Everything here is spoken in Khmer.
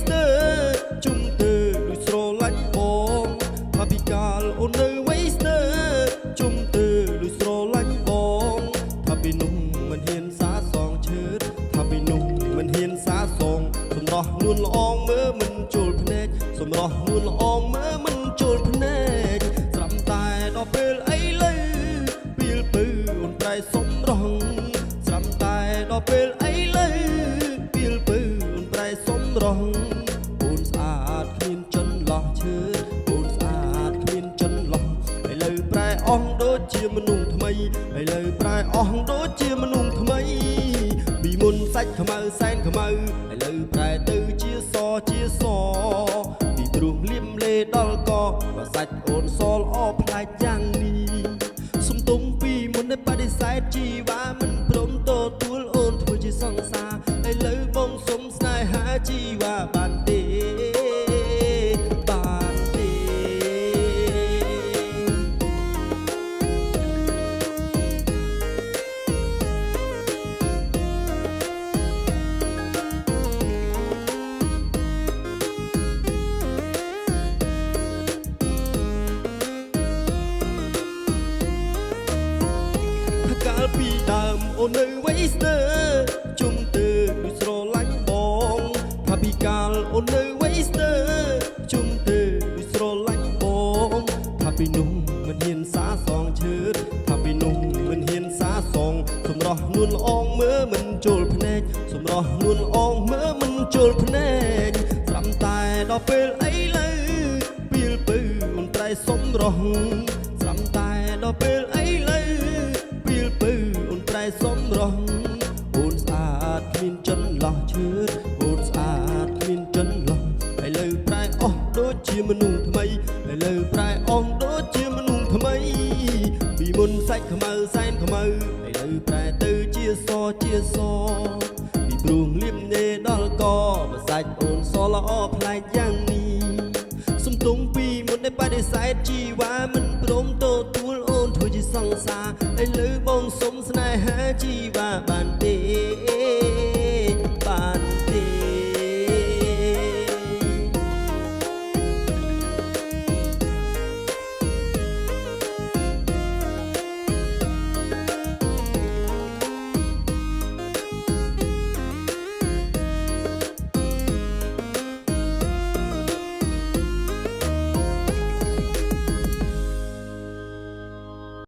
ស្ទើជុំទៅដូចស្រឡាញ់បងថាពីកាលអូននៅវ័យស្ទើជុំទៅដូចស្រឡាញ់បងថាពីនោះមិនហ៊ានសាសងឈើថាពីនោះមិនហ៊ានសាសងសម្រស់នួនល្អងមើលមិនចូលភ្នែកសម្រស់នួនល្អងមើលមិនចូលភ្នែកស្រាប់តែដល់ពេលអីលើពេលពើអូនប្រែសម្រស់ស្រាប់តែដល់ពេលអីលើពេលពើអូនប្រែសម្រស់អូនស្អាតគ្មានចន្លោះឈើអូនស្អាតគ្មានចន្លោះឥឡូវប្រែអស់ដូចជាមនុស្សថ្មីឥឡូវប្រែអស់ដូចជាមនុស្សថ្មីពីមុនសាច់ខ្មៅសែនខ្មៅឥឡូវប្រែទៅជាសពីព្រោះលៀមលេដល់កបើសាច់អូនសល្អប្លែកយ៉ាងនេះសុំទុំពីមុនได้បដិសេធជីវ៉ាមិនព្រមទទួលអូនធ្វើជាសង្សារឥឡូវបងសុំស្នេហាជីវ៉ាបានទេបានទេកាលពីដើមអូននៅវ័យស្ទើជុំទៅដូចស្រឡាញ់បងថាពីកាលអូននៅវ័យស្ទើជុំទៅដូចស្រឡាញ់បងថាពីនោះមិនហ៊ានសាសងឈើថាពីនោះមិនហ៊ានសាសងសម្រស់នួនល្អងមើលមិនចូលភ្នែកសម្រស់នួនល្អងមើលមិនចូលភ្នែកស្រាប់តែដល់ពេលអីលើពេលពើអូនប្រែសម្រស់ស្រាប់តែដល់ពេលអីលើពេលពើអូនប្រែសម្រស់អូនស្អាតគ្មានចន្លោះឈើអូនស្អាតគ្មានចន្លោះឥឡូវប្រែអស់ដូចជាមនុស្សថ្មីឥឡូវប្រែអស់ដូចជាមនុស្សថ្មីពីមុនសាច់ខ្មៅសែនខ្មៅឥឡូវប្រែទៅជាសពីព្រោះលៀមនេដល់កបើសាច់អូនសល្អប្លែកយ៉ាងនេះសុំទុំពីមុនได้បដិសេធជីវ៉ាមិនព្រមទទួលអូនធ្វើជាសង្សារឥឡូវបងសុំស្នេហាជី